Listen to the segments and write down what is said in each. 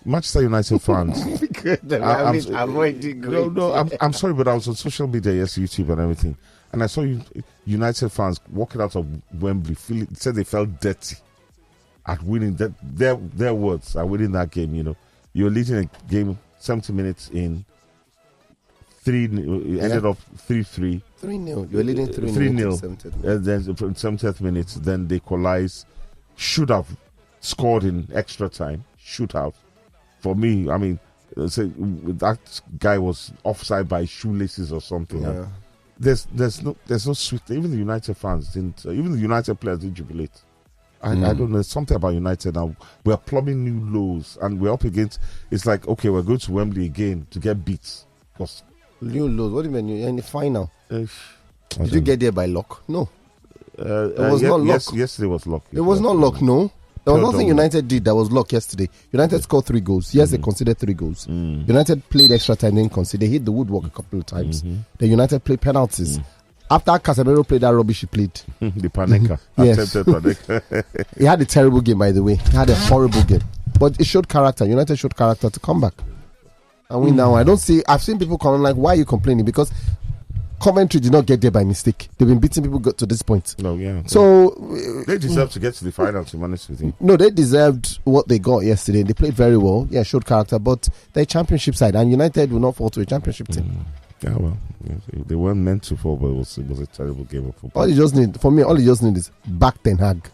Manchester United fans. I'm sorry, but I was on social media, yes, YouTube and everything, and I saw United fans walking out of Wembley, said they felt dirty at winning. That their words are winning that game. You know, you're leading a game 70 minutes in. It ended up 3-3. 3-0. You're leading 3-0. And then from 70th minute, then they equalize. Should have scored in extra time. Should have. For me, I mean, that guy was offside by shoelaces or something. Yeah. There's no sweet. Even the United fans didn't. Even the United players didn't jubilate. I don't know. There's something about United now. We're plumbing new lows, and we're up against. It's like, okay, we're going to Wembley again to get beat. Because new lows. What do you mean? You're in the final. Did you get there by luck? No. It was not luck. Yesterday was luck. It was not luck. No. There was nothing United did that was luck yesterday. United scored 3 goals. Yes, they conceded 3 goals. United played extra time, then conceded. They hit the woodwork a couple of times. The United played penalties. After Casemiro played that rubbish he played. The Panenka. Yes. He had a terrible game, by the way. He had a horrible game. But it showed character. United showed character to come back and win now. I've seen people coming like, why are you complaining? Because Coventry did not get there by mistake. They've been beating people to this point. No, yeah. So they deserve to get to the final, to be honest with you. No, they deserved what they got yesterday. They played very well. Yeah, showed character, but they're championship side, and United will not fall to a championship team. Yeah, well, they weren't meant to fall, but it was a terrible game of football. All you just need is back Ten Hag.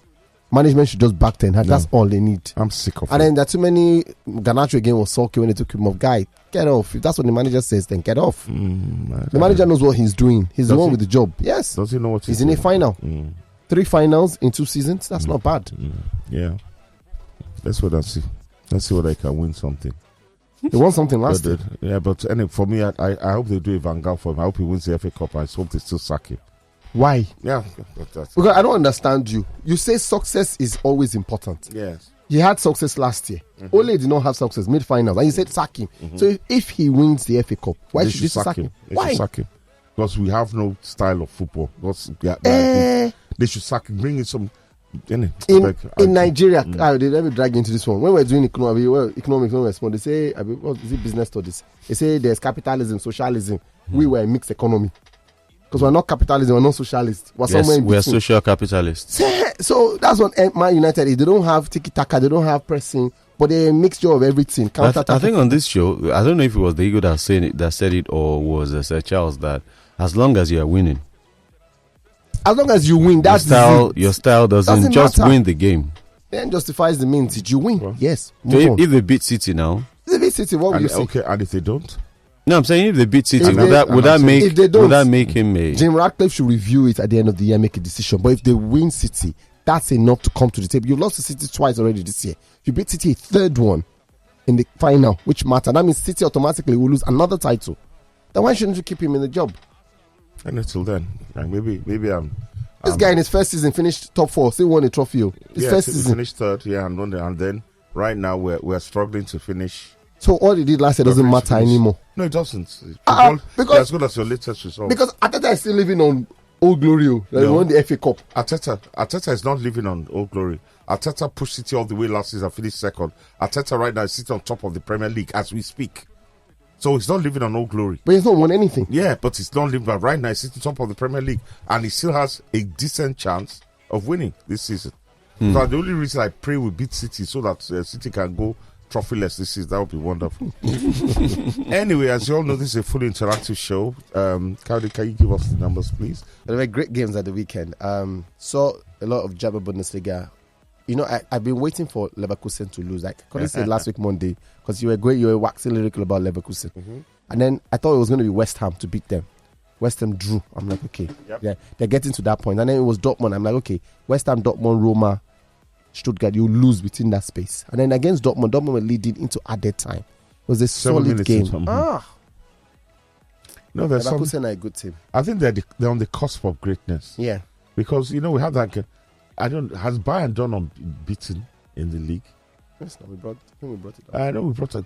Management should just back Ten Hag. That's all they need. I'm sick of it. And then there are too many. Garnacho again was sulky when they took him off. Guy, get off. If that's what the manager says, then get off. The manager knows what he's doing. He's the one with the job. Yes. Does he know what he's in a final? 3 finals in 2 seasons. That's not bad. Yeah. Let's wait and see. Let's see whether I can win something. They won something last year. Yeah, but anyway, for me, I hope they do a Van Gaal for him. I hope he wins the FA Cup. I hope they still sack him. Why? Yeah. Because I don't understand you. You say success is always important. Yes. He had success last year. Ole did not have success mid-finals. And you said sack him. So if he wins the FA Cup, why should you sack him? They should sack him. Because we have no style of football. They should sack him. Bring in some... In Nigeria, let me drag you into this one. When we're doing economics, when we're small, they say, what is it, business studies? They say there's capitalism, socialism. We were a mixed economy. Because we're not capitalism, we're not socialists. We're social capitalists. So that's what Man United is. They don't have tiki-taka, they don't have pressing, but they're a mixture of everything. I think on this show, I don't know if it was the ego that said it or was Sir Charles, that as long as you are winning, as long as you win, that's your style doesn't just matter. Win the game. Then justifies the means. Did you win? Well, yes. So if they beat City now, if they beat City, what will you say? Okay, and if they don't? No, I'm saying if they beat City, would that make him a... Jim Ratcliffe should review it at the end of the year, make a decision. But if they win City, that's enough to come to the table. You've lost to City twice already this year. You beat City a third one in the final, which matter. That means City automatically will lose another title. Then why shouldn't you keep him in the job? And until then, maybe I'm... This guy in his first season finished top 4, still won a trophy. His first season finished third, and then right now we're struggling to finish. So all he did last year doesn't matter anymore. No, it doesn't. Because as good as your latest result. Because Arteta is still living on Old Glory. He won the FA Cup. Arteta is not living on Old Glory. Arteta pushed City all the way last season, finished second. Arteta right now is sitting on top of the Premier League as we speak. So he's not living on Old Glory. But he's not won anything. Yeah, but he's not living. But right now he's sitting on top of the Premier League, and he still has a decent chance of winning this season. So the only reason I pray we beat City so that City can go trophyless this season, that would be wonderful. Anyway, as you all know, this is a fully interactive show. Can you give us the numbers, please? There were great games at the weekend. Saw a lot of German Bundesliga. You know, I've been waiting for Leverkusen to lose. Like, couldn't say last week Monday because you were waxing lyrical about Leverkusen, and then I thought it was going to be West Ham to beat them. West Ham drew. I'm like, okay, yeah, they're getting to that point. And then it was Dortmund. I'm like, okay, West Ham, Dortmund, Roma, Stuttgart. You lose within that space. And then against Dortmund were leading into added time. It was a solid game. No, there's Leverkusen are a good team. I think they're on the cusp of greatness. Yeah, because we have that. Has Bayern done unbeaten in the league? Yes, no, we brought it up. I know we brought it.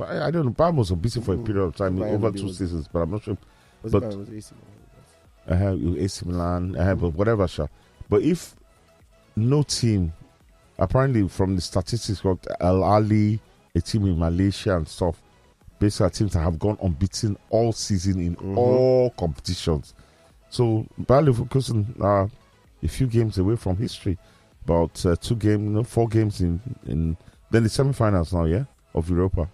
I don't know. Bayern was unbeaten for a period of time, over 2 seasons, but I'm not sure. But AC Milan, but whatever, sure. But if no team, apparently from the statistics, got Al Ali, a team in Malaysia and stuff. Basically, teams that have gone unbeaten all season in all competitions. So Bayer Leverkusen are a few games away from history. About 4 games in then the semi-finals now, yeah, of Europa.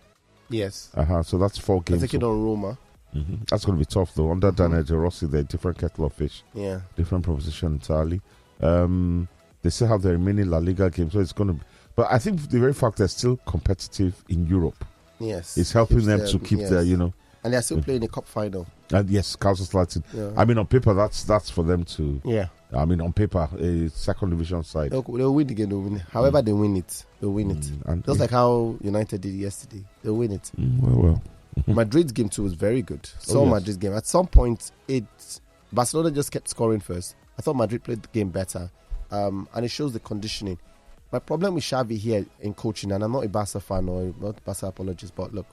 Yes. So that's 4 games. I think it on Roma. That's going to be tough though. Under Daniel De Rossi, they're a different kettle of fish. Yeah. Different proposition entirely. They still have the remaining La Liga games, so it's going to be. But I think the very fact they're still competitive in Europe, yes, is helping them to keep their, and they're still playing the cup final. And yes, Kaiserslautern. Yeah. I mean, on paper, that's for them to. Yeah. I mean, on paper, a second division side. They'll win the game. They'll win. However, they win it. They'll win it. And just like how United did yesterday. They'll win it. Well. Madrid's game too was very good. Madrid's game. At some point, Barcelona just kept scoring first. I thought Madrid played the game better, and it shows the conditioning. My problem with Xavi here in coaching, and I'm not a Barca fan or not Barca apologist, but look,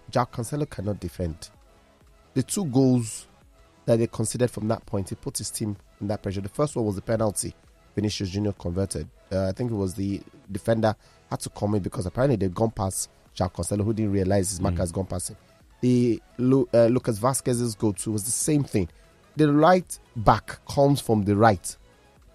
Jack Cancelo cannot defend. The 2 goals that they considered from that point, it put his team in that pressure. The first one was the penalty Vinicius Junior converted. I think it was the defender had to come in because apparently they'd gone past Jack Cancelo, who didn't realize his marker has gone past him. The Lucas Vazquez's goal too was the same thing. The right back comes from the right,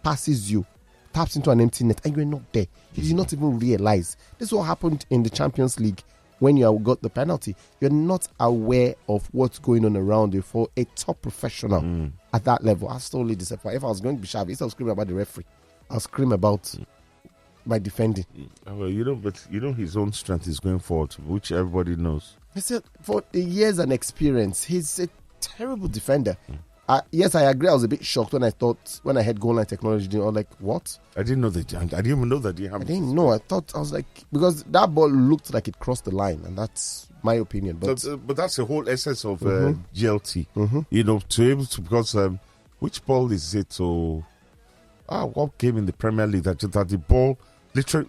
passes you, taps into an empty net, and you're not there. You did not even realize. This is what happened in the Champions League when you got the penalty. You're not aware of what's going on around you for a top professional at that level. I was totally disappointed. If I was going to be Xavi, instead of screaming about the referee, I'll scream about my defending. Well, but his own strength is going forward, which everybody knows. I said, for the years and experience, he's a terrible defender. Yes, I agree. I was a bit shocked when I heard goal line technology. I was like, what? I didn't know that. I didn't even know that. I didn't know. I was like, because that ball looked like it crossed the line, and that's my opinion. But that's the whole essence of GLT. To be able to, because which ball is it? So, what game in the Premier League that the ball, literally,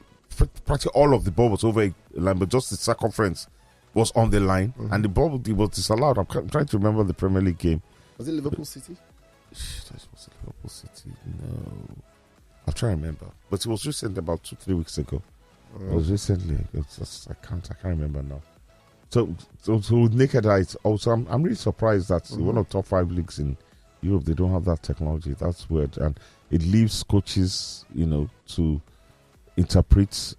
practically all of the ball was over a line, but just the circumference was on the line, and the ball was disallowed. I'm trying to remember the Premier League game. Was it Liverpool City? Was it Liverpool City? No. I'm trying to remember. But it was recent, about 2-3 weeks ago. It was recently. I can't remember now. So with naked eyes, also, I'm really surprised that one of the top 5 leagues in Europe, they don't have that technology. That's weird. And it leaves coaches, to interpret,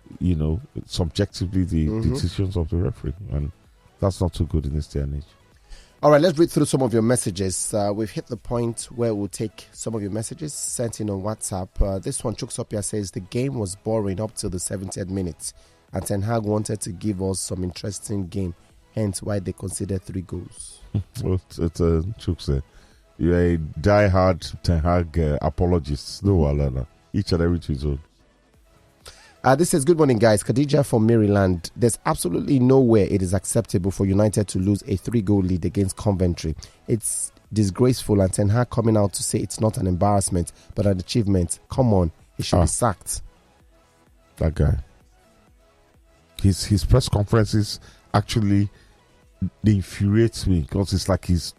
subjectively the decisions of the referee. And that's not too good in this day and age. All right, let's read through some of your messages. We've hit the point where we'll take some of your messages sent in on WhatsApp. This one, Chuksopia, says the game was boring up till the 70th minute, and Ten Hag wanted to give us some interesting game, hence why they considered 3 goals. Well, it's Chuks. You're a die-hard Ten Hag apologist. No, Alana. Each and every to his own. This says, good morning, guys. Khadija from Maryland. There's absolutely nowhere it is acceptable for United to lose a 3-goal lead against Coventry. It's disgraceful, and Ten Hag coming out to say it's not an embarrassment, but an achievement. Come on, he should be sacked. That guy. His press conferences actually, they infuriate me, because it's like he's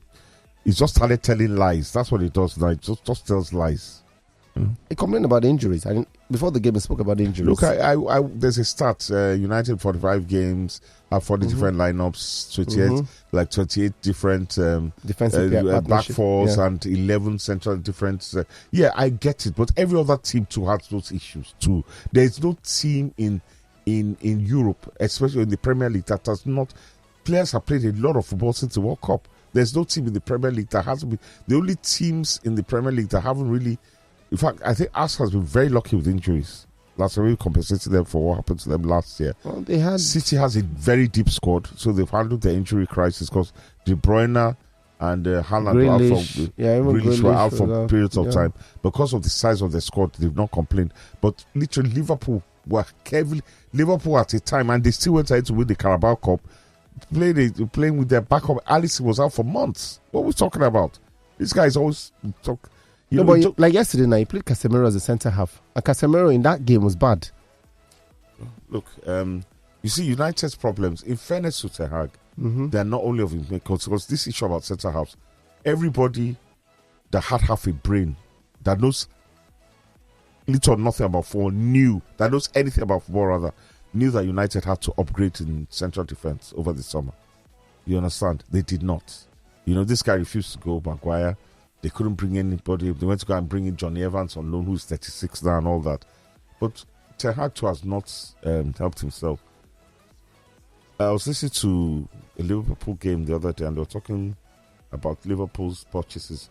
just started telling lies. That's what he does now. He just tells lies. He complained about injuries. Before the game, he spoke about injuries. Look, there's a stat. United 45 games, have 40 different lineups, 28 different defensive back fours and 11 central different. I get it, but every other team too has those issues too. There is no team in Europe, especially in the Premier League, that has not. Players have played a lot of football since the World Cup. There's no team in the Premier League that hasn't been. The only teams in the Premier League that haven't really. In fact, I think Arsenal has been very lucky with injuries. That's really compensated them for what happened to them last year. Well, City has a very deep squad, so they've handled the injury crisis because De Bruyne and Haaland were out for periods of time. Because of the size of the squad, they've not complained. But literally, Liverpool were heavily. Liverpool at a time, and they still went ahead to win the Carabao Cup, playing with their backup. Alisson was out for months. What are we talking about? This guy is always talk. Like yesterday night, he played Casemiro as a centre half, and Casemiro in that game was bad. Look, you see, United's problems. In fairness to Ten Hag, they're not only of him, because this issue about centre halves, everybody that had half a brain, that knows little or nothing about football, that knows anything about football rather, knew that United had to upgrade in central defence over the summer. You understand? They did not. This guy refused to go, Maguire. They couldn't bring anybody. They went to go and bring in Johnny Evans on loan, who's 36 now and all that. But Ten Hag too has not helped himself. I was listening to a Liverpool game the other day, and they were talking about Liverpool's purchases.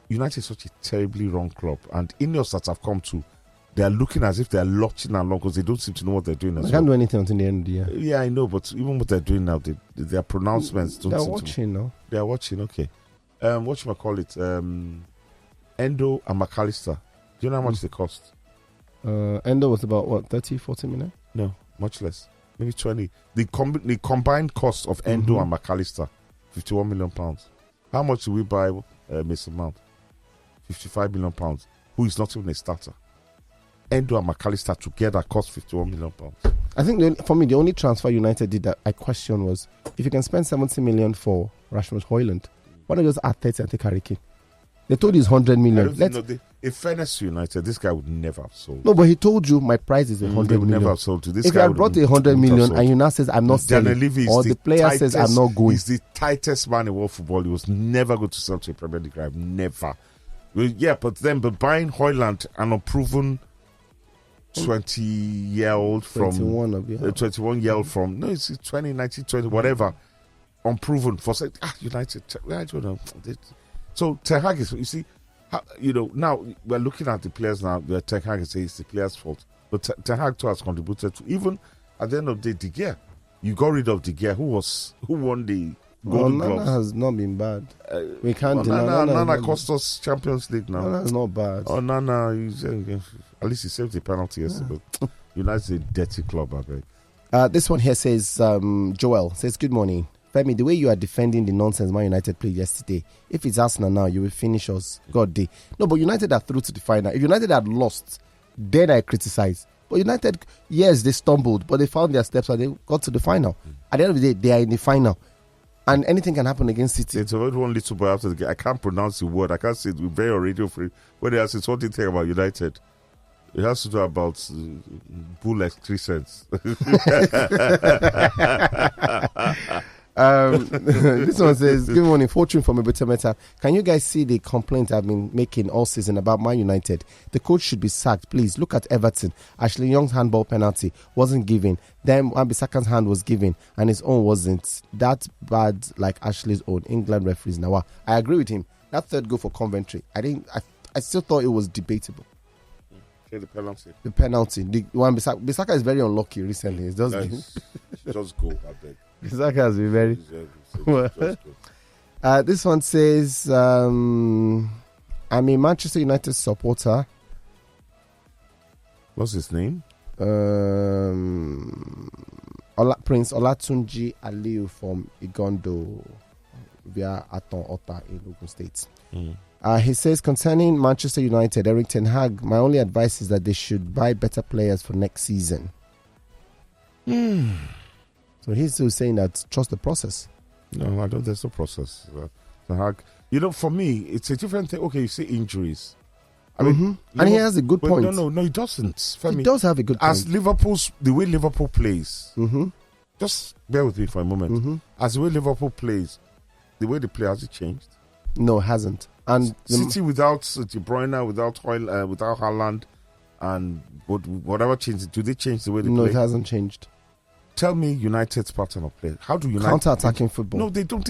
United is such a terribly wrong club, and Ineos that have come to, they are looking as if they are lurching along because they don't seem to know what they're doing. They can't do anything until the end of the year. Yeah, I know, but even what they're doing now, their pronouncements don't They're seem watching, no? They are watching, okay. What should I call it? Endo and McAllister. Do you know how much they cost? Endo was about, what, 30, 40 million? No, much less. Maybe 20. The combined cost of Endo and McAllister, £51 million. How much do we buy Mason Mount? £55 million. Who is not even a starter. Endo and McAllister together cost £51 million. I think for me, the only transfer United did that I questioned was, if you can spend 70 million for Rasmus Højlund, why not just add 30 and take Harry Kane? They told you it's 100 million. In fairness to United, this guy would never have sold. No, but he told you my price is 100 million. million. Never have sold to this if guy. If you brought 100 million and you now says I'm not selling, or the player says I'm not going, he's the tightest man in world football. He was never going to sell to a Premier League guy. Never. Well, yeah, but buying Højlund, an unproven 20-year-old from 21-year-old from it's 20, 19, 20, whatever, unproven for saying United. I don't know. So Ten Hag is, you see, now we're looking at the players now. Ten Hag is saying it's the players' fault, but Ten Hag too has contributed to, even at the end of the day, De Gea. You got rid of De Gea, who won the Golden Gloves. Nana has not been bad. We can't deny. Nana cost us Champions League now. Nana is not bad. Oh, Nana, at least he saved the penalty yesterday. But United's a dirty club, I beg. This one here says, Joel says, good morning. Femi, the way you are defending the nonsense Man United played yesterday, if it's Arsenal now, you will finish us. God day. No, but United are through to the final. If United had lost, then I criticize. But United, yes, they stumbled, but they found their steps and they got to the final. At the end of the day, they are in the final. And anything can happen against City. It's about one little boy after the game. I can't pronounce the word. I can't say it. We're very radio free. When they ask us what do you think about United, it has to do about bull excrescence. This one says, good morning, Fortune from Ibutemeta. Can you guys see the complaint I've been making all season about Man United? The coach should be sacked. Please look at Everton. Ashley Young's handball penalty wasn't given. Then Wan-Bissaka's hand was given and his own wasn't. That bad like Ashley's own. England referees now. I agree with him. That third goal for Coventry, I still thought it was debatable. Okay, the penalty. The penalty. The Wan-Bissaka is very unlucky recently. It's just go, I beg. Bissaka has been very. This one says, I'm a Manchester United supporter. What's his name? Prince Olatunji Aliu from Igondo via Aton Ota in Ogun State. He says, concerning Manchester United, Erik Ten Hag, my only advice is that they should buy better players for next season. So he's still saying that trust the process. No, I don't. There's no process. Ten Hag, for me, it's a different thing. Okay, you say injuries. I mean, and he has a good point. No, he doesn't. Femi, he does have a good point. As the way Liverpool plays, just bear with me for a moment. As the way Liverpool plays, the way they play, has it changed? No, it hasn't. And City without De Bruyne, without Haaland, and whatever changes, do they change the way they play? No, it hasn't changed. Tell me United's pattern of play. How do United counter-attacking football? No, they don't.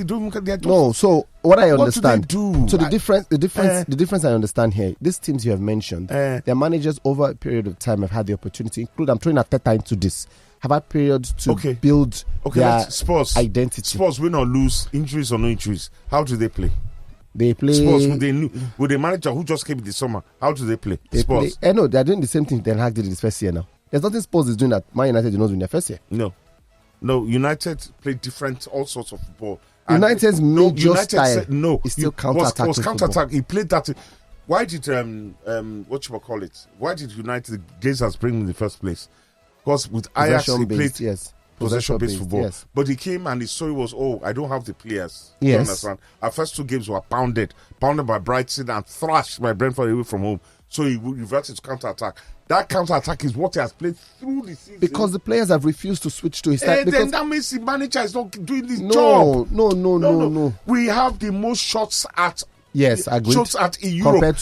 No. So what I understand. What do they do? So the difference I understand here. These teams you have mentioned, their managers over a period of time have had the opportunity. Include I'm throwing Arteta into this. Have had periods to build their Spurs identity. Spurs win or lose, injuries or no injuries. How do they play? They play Spurs with the manager who just came in the summer. How do they play? Spurs. No, they're doing the same thing Ten Hag did in his first year now. There's nothing Spurs is doing that Man United did not do in their first year. No, United play different, all sorts of football. United's major style is still counter-attacking was counter-attack. He played that. Why did Why did United Glazers bring him in the first place? Because with Ajax he played possession-based football. Yes. But he came and his story was, I don't have the players. Yes. You understand? Our first two games were pounded by Brighton and thrashed by Brentford away from home. so he will revert it to counter-attack. That counter-attack is what he has played through the season. Because the players have refused to switch to his style. Then that means the manager is not doing his job. No. We have the most shots at. Yes, agreed. Shots at in Europe.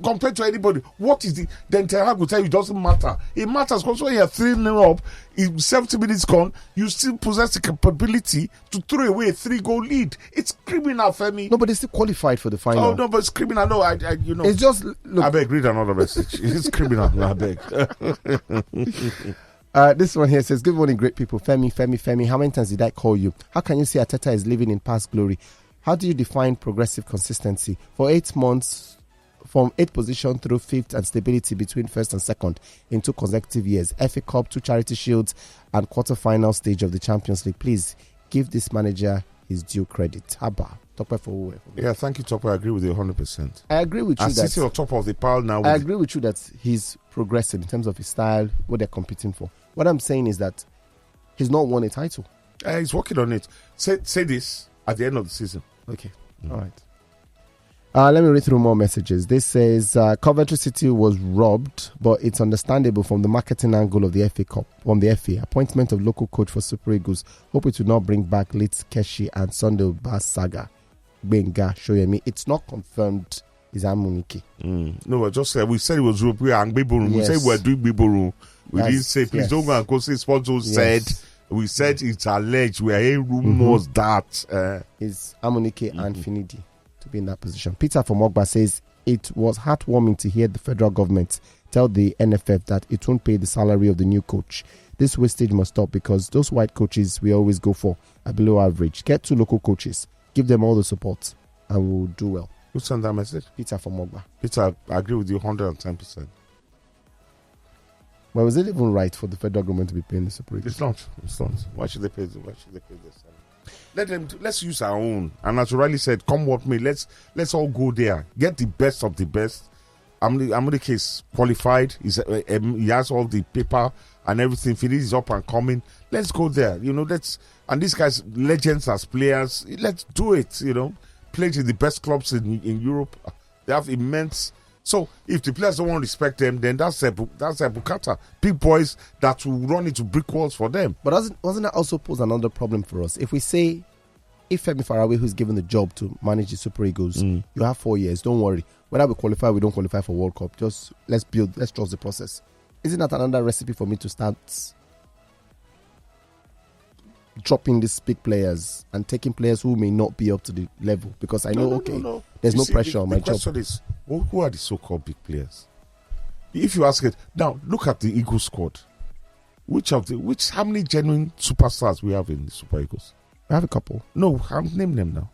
Compared to anybody. What is the? Then Ten Hag will tell you it doesn't matter. It matters because when you're 3-0 up, in 70 minutes gone, you still possess the capability to throw away a 3-goal lead. It's criminal, Femi. No, but they still qualified for the final. Oh no, but it's criminal. No, It's just look. I beg, read another message. It's criminal. I beg. This one here says, "Good morning, great people. Femi. How many times did I call you? How can you say Arteta is living in past glory? How do you define progressive consistency? For 8 months, from 8th position through 5th and stability between 1st and 2nd in 2 consecutive years. FA Cup, 2 Charity Shields and quarter-final stage of the Champions League. Please give this manager his due credit." Haba. Yeah, thank you, Topper. I agree with you 100%. I agree with you that sitting on top of the pile now. I agree with you that he's progressing in terms of his style, what they're competing for. What I'm saying is that he's not won a title. He's working on it. Say this at the end of the season. Okay. All right. Let me read through more messages. This says Coventry City was robbed, but it's understandable from the marketing angle of the FA Cup. From the FA, appointment of local coach for Super Eagles. Hope it will not bring back Leeds Keshi and Sunday Bas Saga. Benga Shoyemi. It's not confirmed. Is Amunike? No, we said it was we are Biboru. We said we were doing Biboru. We didn't say please don't go and go say sponsors said. We said it's alleged. We are hearing rumors that is Amunike and Finidi to be in that position. Peter from Ogba says it was heartwarming to hear the federal government tell the NFF that it won't pay the salary of the new coach. This wastage must stop because those white coaches we always go for are below average. Get 2 local coaches, give them all the support, and we'll do well. Who sent that message? Peter from Ogba. Peter, I agree with you 110%. Well, was it even right for the federal government to be paying the Super Eagles? It's not. Why should they pay this? Let's use our own. And as you rightly said, come what may, let's all go there. Get the best of the best. Amunike is qualified. He has all the paper and everything. Finidi is up and coming. Let's go there. And these guys, legends as players. Let's do it. Played in the best clubs in Europe. They have immense. So if the players don't want to respect them, then that's a bukata. Big boys that will run into brick walls for them. But doesn't that also pose another problem for us? If we say, if Femi Faraway, who's given the job to manage the Super Eagles, you have 4 years, don't worry. Whether we qualify or we don't qualify for World Cup, just let's trust the process. Isn't that another recipe for me to start dropping these big players and taking players who may not be up to the level? Because I know, there's no pressure on my job. The question is, who are the so-called big players? If you ask it, now look at the Eagles squad. How many genuine superstars we have in the Super Eagles? We have a couple. No, name them now.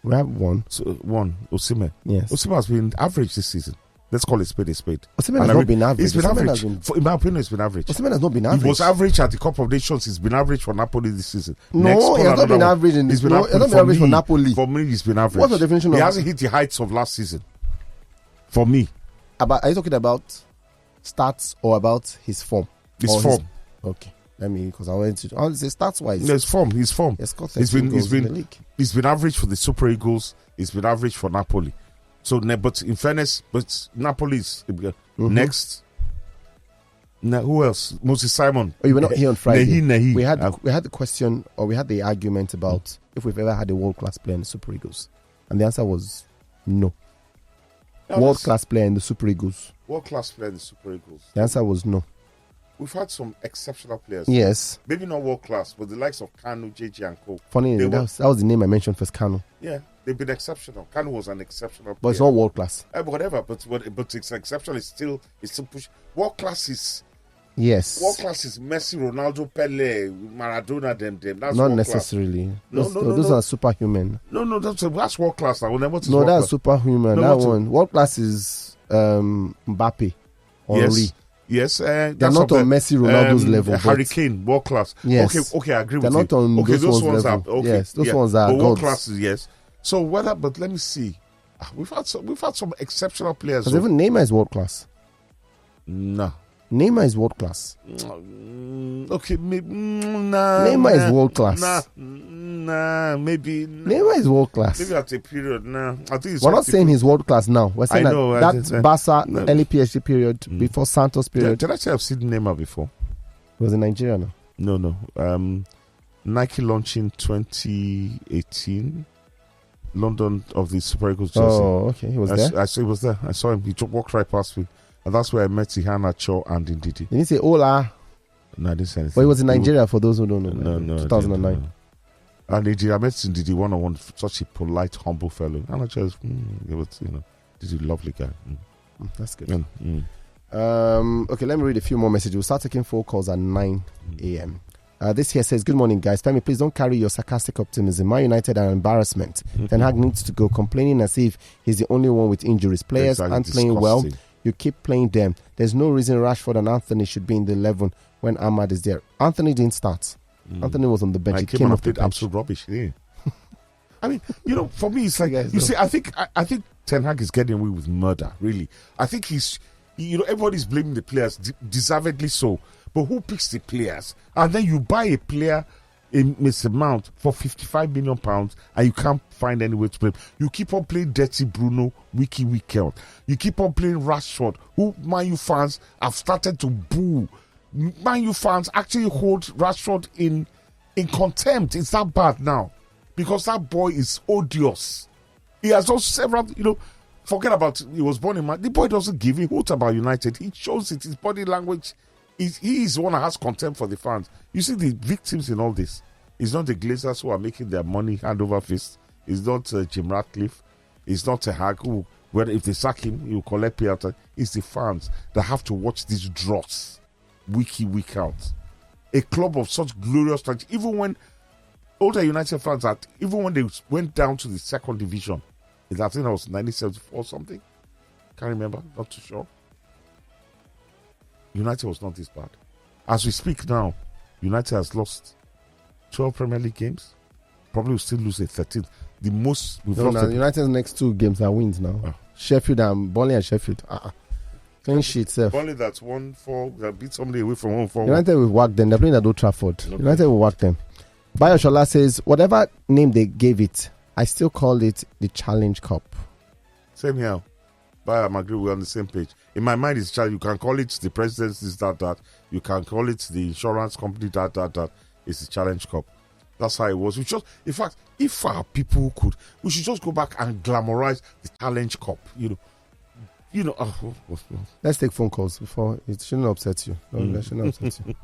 We have one. One, Osimhen. Yes. Osimhen has been average this season. Let's call it spade a spade. Osimhen has not been average. It's been average. In my opinion, it's been average. Osimhen has not been average. He was average at the Cup of Nations. He's been average for Napoli this season. No, he has not been average. He's been average for Napoli. For me, he's been average. What's the definition of? He hasn't hit the heights of last season. For me. Are you talking about stats or about his form? His form. Okay. Because I wanted to. I'll say stats wise. His form. He's been average for the Super Eagles. He's been average for Napoli. So, but in fairness, Napoli is next. Now, who else? Moses Simon. Oh, you were not here on Friday. Nahi. We had the question, or we had the argument about if we've ever had a world-class player in the Super Eagles, and the answer was no. World-class player in the Super Eagles. World-class player in the Super Eagles. The answer was no. We've had some exceptional players. Yes. Maybe not world-class, but the likes of Kanu, JJ, and Co. Funny, that was the name I mentioned first, Kanu. Yeah, they've been exceptional. Kanu was an exceptional player. But it's not world-class. Whatever, but it's exceptional. It's still push. World-class is... Yes. World-class is Messi, Ronaldo, Pele, Maradona, them. That's not necessarily. Those are superhuman. No, that's world-class. That's superhuman. That one. World-class is Mbappe. Yes. Yes, they're not on Messi, Ronaldo's level. Hurricane, world class. Yes. Okay, I agree they're with you. They're not on those ones level. Okay, yes, those ones are world classes. Yes. So but let me see. We've had some exceptional players. Because even Neymar is world class. No. Neymar is world class. Okay, maybe. Neymar is world class. Nah, maybe. Neymar is world class. Maybe at a period. Nah, I think we're not saying he's world class now. We're saying that Barca early PSG period before Santos period. Did I say I've seen Neymar before? He was in Nigeria now. No. Nike launching 2018. London of the Super Eagles jersey. Oh, okay. He was there? I saw he was there. I saw him. He walked right past me. And that's where I met Ihana Cho and Ndidi. Did he say hola? No, I didn't say anything. But he was in Nigeria for those who don't know. No. 2009. And Ndidi, I met Ndidi one-on-one. Such a polite, humble fellow. And I just, it was, Ndidi, lovely guy. That's good. Okay, let me read a few more messages. We'll start taking phone calls at 9 a.m. This here says, good morning, guys. Femi, please don't carry your sarcastic optimism. Man United are an embarrassment. Ten Hag needs to go, complaining as if he's the only one with injuries. Players aren't playing well. You keep playing them. There's no reason Rashford and Anthony should be in the 11 when Ahmad is there. Anthony didn't start. Anthony was on the bench. He came off the bench. Absolute rubbish. Yeah. I mean, for me, it's like, I think Ten Hag is getting away with murder, really. I think he's, everybody's blaming the players, deservedly so. But who picks the players? And then you buy a player in Mr. Mount for £55 million and you can't find any way to play him. You keep on playing Dirty Bruno week out. You keep on playing Rashford, who Man U fans have started to boo. Man U fans actually hold Rashford in contempt. It's that bad now. Because that boy is odious. He has done several, forget about he was born in Man. The boy doesn't give a hoot about United. He shows it, his body language. He is the one that has contempt for the fans. You see the victims in all this. It's not the Glazers who are making their money hand over fist. It's not Jim Ratcliffe. It's not a Hag who, if they sack him, he'll collect payout. It's the fans that have to watch these dross week out. A club of such glorious strength, even when older United fans, even when they went down to the second division, I think that was 1974 or something. Can't remember, not too sure. United was not this bad. As we speak now, United has lost 12 Premier League games. Probably will still lose a 13th. The most we've lost. United's next 2 games are wins now. Sheffield and Burnley and Sheffield. Clean sheet, self. Burnley that's 1-4 that beat somebody away from home 4-1. United will whack them. They're playing at Old Trafford. Okay. United will whack them. Bayoshola says, whatever name they gave it, I still call it the Challenge Cup. Same here. But I'm agree we're on the same page. In my mind, it's you can call it the presidency, that. You can call it the insurance company, that. It's the Challenge Cup. That's how it was. In fact, if our people could, we should just go back and glamorize the Challenge Cup. Let's take phone calls before it shouldn't upset you. It shouldn't upset you.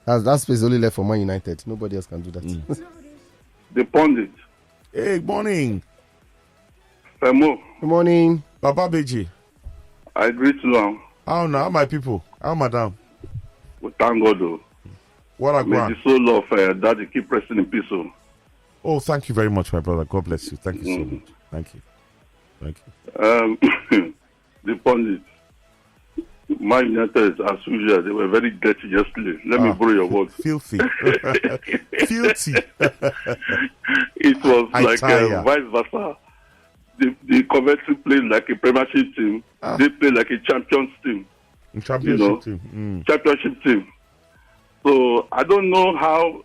That space is only left for Man United. Nobody else can do that. The pundit. Hey, good morning. Femo. Good morning. Baba Beji. I greet you. How now, my people? How madam? We thank God, though. What a May grand. the soul of Daddy keep resting in peace. Oh, thank you very much, my brother. God bless you. Thank you so much. Thank you. The pundit. My United, as usual, they were very dirty yesterday. Let me borrow your words. Filthy. Filthy. It was like vice versa. The Coventry played like a Premiership team. They played like a Champions team. Championship team. Championship team. So I don't know how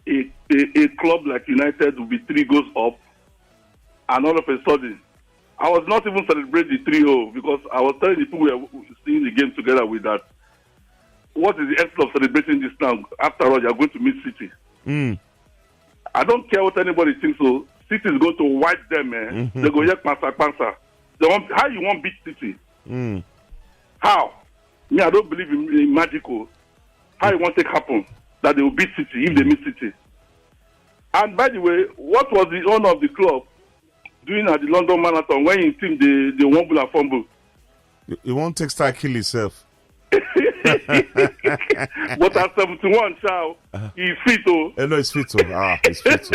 a club like United will be 3 goals up, and all of a sudden, I was not even celebrating the 3-0 because I was telling the people we were seeing the game together with that. What is the essence of celebrating this now? After all, you're going to meet City. I don't care what anybody thinks. So City is going to wipe them. They go pansa. How you want beat City? How? Me, I don't believe in magical. How you want it happen that they will beat City if they meet City? And by the way, what was the owner of the club doing at the London Marathon when he team the wobble and fumble? He won't take start kill himself. But at 71, Chow, he's fit. No, he's fit. He's fit.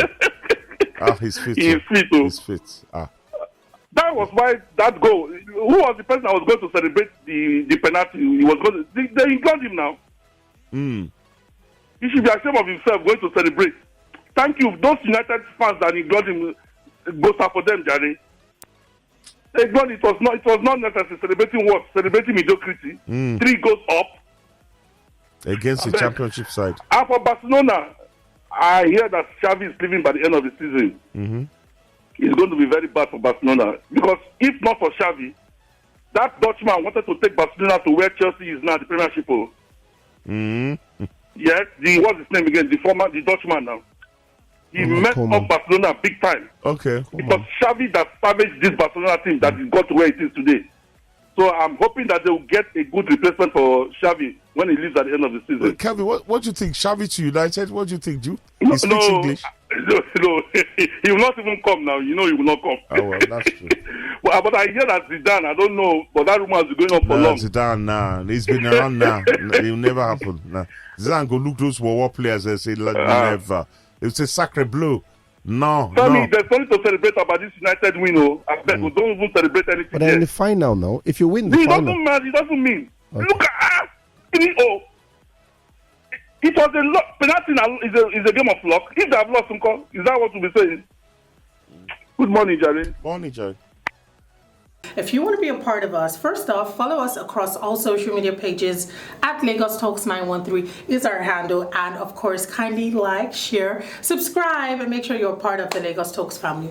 He's fit. He's fit. He's fit. That was why that goal. Who was the person that was going to celebrate the penalty? He was going to. They include him now. He should be ashamed of himself going to celebrate. Thank you, those United fans that include him. Goes up for them, Jerry. It was not necessary. Celebrating what? Celebrating mediocrity. 3 goes up against the championship side. And for Barcelona, I hear that Xavi is leaving by the end of the season. It's going to be very bad for Barcelona. Because if not for Xavi, that Dutchman wanted to take Barcelona to where Chelsea is now, the Premiership. Yes, what's his name again? The Dutchman now. He messed up Barcelona big time. Okay. It was Xavi that savaged this Barcelona team that it got to where it is today. So I'm hoping that they will get a good replacement for Xavi when he leaves at the end of the season. Kelvin, what do you think? Xavi to United? What do you think, Jude? No, He speaks English. No, he will not even come now. You know he will not come. Oh, well, that's true. But I hear that Zidane, I don't know, but that rumor has been going on for long. Zidane, nah. He's been around now. It will never happen. Nah. Zidane go look those war players and say, never. It was a sacre bleu. No, Tell no. me, there's something to celebrate about this United win. I bet we don't even celebrate anything. But they're in the final now. If you win the It final, doesn't matter. It doesn't mean. Okay. Look at 3-0. It was a penalty. Is a game of luck. If they have lost some call, is that what we'll be saying? Good morning, Jerry. Morning, Jerry. If you want to be a part of us, first off, follow us across all social media pages at Lagos Talks 913 is our handle. And of course, kindly like, share, subscribe, and make sure you're a part of the Lagos Talks family.